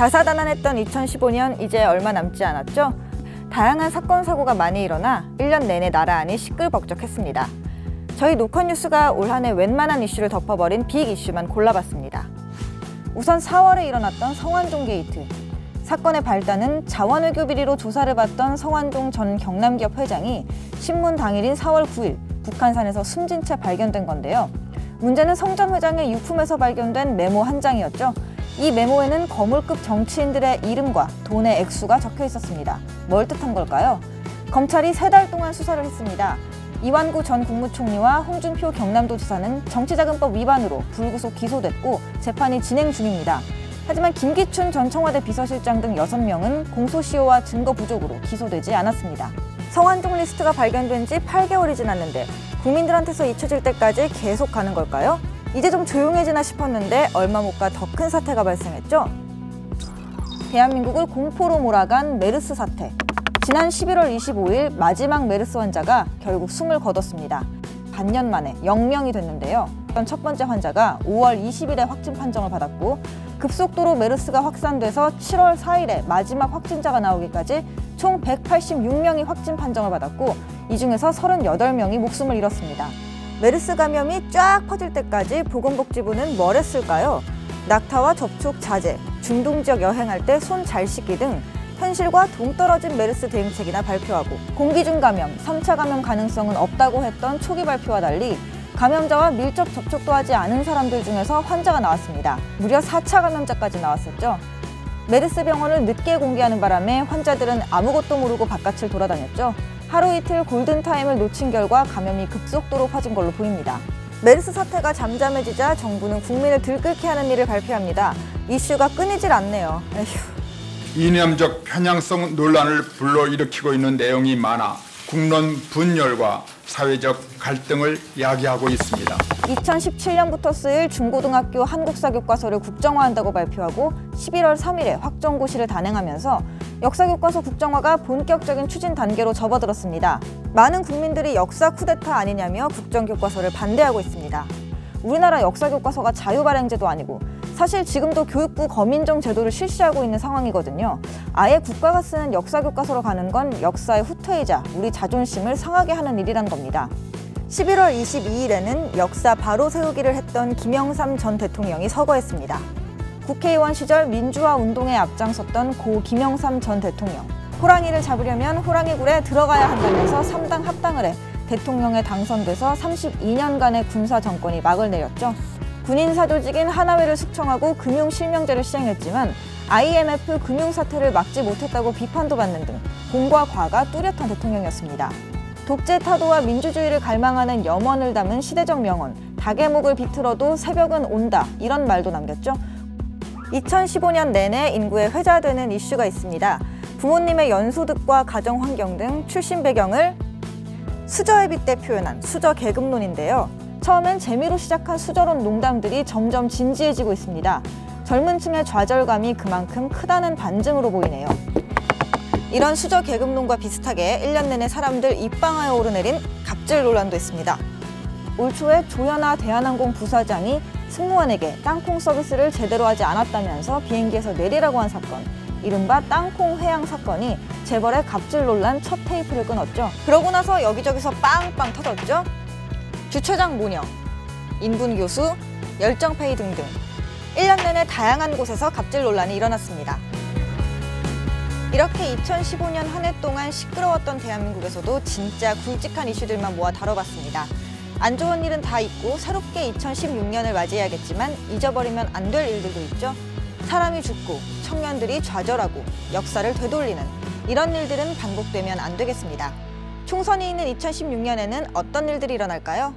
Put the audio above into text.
다사다난했던 2015년 이제 얼마 남지 않았죠? 다양한 사건 사고가 많이 일어나 1년 내내 나라안이 시끌벅적했습니다. 저희 노컷뉴스가 올 한 해 웬만한 이슈를 덮어버린 빅 이슈만 골라봤습니다. 우선 4월에 일어났던 성완종 게이트. 사건의 발단은 자원외교 비리로 조사를 받던 성완종 전 경남기업 회장이 신문 당일인 4월 9일 북한산에서 숨진 채 발견된 건데요. 문제는 성 전 회장의 유품에서 발견된 메모 한 장이었죠. 이 메모에는 거물급 정치인들의 이름과 돈의 액수가 적혀 있었습니다. 뭘 뜻한 걸까요? 검찰이 3달 동안 수사를 했습니다. 이완구 전 국무총리와 홍준표 경남도지사는 정치자금법 위반으로 불구속 기소됐고 재판이 진행 중입니다. 하지만 김기춘 전 청와대 비서실장 등 6명은 공소시효와 증거 부족으로 기소되지 않았습니다. 성완종 리스트가 발견된 지 8개월이 지났는데 국민들한테서 잊혀질 때까지 계속 가는 걸까요? 이제 좀 조용해지나 싶었는데 얼마 못 가 더 큰 사태가 발생했죠? 대한민국을 공포로 몰아간 메르스 사태. 지난 11월 25일 마지막 메르스 환자가 결국 숨을 거뒀습니다. 반년 만에 0명이 됐는데요. 첫 번째 환자가 5월 20일에 확진 판정을 받았고 급속도로 메르스가 확산돼서 7월 4일에 마지막 확진자가 나오기까지 총 186명이 확진 판정을 받았고 이 중에서 38명이 목숨을 잃었습니다. 메르스 감염이 쫙 퍼질 때까지 보건복지부는 뭘 했을까요? 낙타와 접촉 자제, 중동 지역 여행할 때 손 잘 씻기 등 현실과 동떨어진 메르스 대응책이나 발표하고 공기 중 감염, 3차 감염 가능성은 없다고 했던 초기 발표와 달리 감염자와 밀접 접촉도 하지 않은 사람들 중에서 환자가 나왔습니다. 무려 4차 감염자까지 나왔었죠. 메르스 병원을 늦게 공개하는 바람에 환자들은 아무것도 모르고 바깥을 돌아다녔죠. 하루 이틀 골든타임을 놓친 결과 감염이 급속도로 퍼진 걸로 보입니다. 메르스 사태가 잠잠해지자 정부는 국민을 들끓게 하는 일을 발표합니다. 이슈가 끊이질 않네요. 에휴. 이념적 편향성 논란을 불러일으키고 있는 내용이 많아 국론 분열과 사회적 갈등을 야기하고 있습니다. 2017년부터 쓰일 중고등학교 한국사교과서를 국정화한다고 발표하고 11월 3일에 확정고시를 단행하면서 역사교과서 국정화가 본격적인 추진 단계로 접어들었습니다. 많은 국민들이 역사 쿠데타 아니냐며 국정교과서를 반대하고 있습니다. 우리나라 역사교과서가 자유발행제도 아니고 사실 지금도 교육부 검인정 제도를 실시하고 있는 상황이거든요. 아예 국가가 쓰는 역사교과서로 가는 건 역사의 후퇴이자 우리 자존심을 상하게 하는 일이란 겁니다. 11월 22일에는 역사 바로 세우기를 했던 김영삼 전 대통령이 서거했습니다. 국회의원 시절 민주화 운동에 앞장섰던 고 김영삼 전 대통령. 호랑이를 잡으려면 호랑이굴에 들어가야 한다면서 3당 합당을 해 대통령에 당선돼서 32년간의 군사 정권이 막을 내렸죠. 군인사 조직인 하나회를 숙청하고 금융실명제를 시행했지만 IMF 금융사태를 막지 못했다고 비판도 받는 등 공과 과가 뚜렷한 대통령이었습니다. 독재 타도와 민주주의를 갈망하는 염원을 담은 시대적 명언, 닭의 목을 비틀어도 새벽은 온다, 이런 말도 남겼죠. 2015년 내내 인구에 회자되는 이슈가 있습니다. 부모님의 연소득과 가정환경 등 출신 배경을 수저에 빗대 표현한 수저계급론인데요. 처음엔 재미로 시작한 수저론 농담들이 점점 진지해지고 있습니다. 젊은 층의 좌절감이 그만큼 크다는 반증으로 보이네요. 이런 수저계급론과 비슷하게 1년 내내 사람들 입방아에 오르내린 갑질 논란도 있습니다. 올 초에 조현아 대한항공 부사장이 승무원에게 땅콩 서비스를 제대로 하지 않았다면서 비행기에서 내리라고 한 사건, 이른바 땅콩 회항 사건이 재벌의 갑질 논란 첫 테이프를 끊었죠. 그러고 나서 여기저기서 빵빵 터졌죠. 주차장 모녀, 인분 교수, 열정페이 등등 1년 내내 다양한 곳에서 갑질 논란이 일어났습니다. 이렇게 2015년 한 해 동안 시끄러웠던 대한민국에서도 진짜 굵직한 이슈들만 모아 다뤄봤습니다. 안 좋은 일은 다 있고 새롭게 2016년을 맞이해야겠지만 잊어버리면 안 될 일들도 있죠. 사람이 죽고 청년들이 좌절하고 역사를 되돌리는 이런 일들은 반복되면 안 되겠습니다. 총선이 있는 2016년에는 어떤 일들이 일어날까요?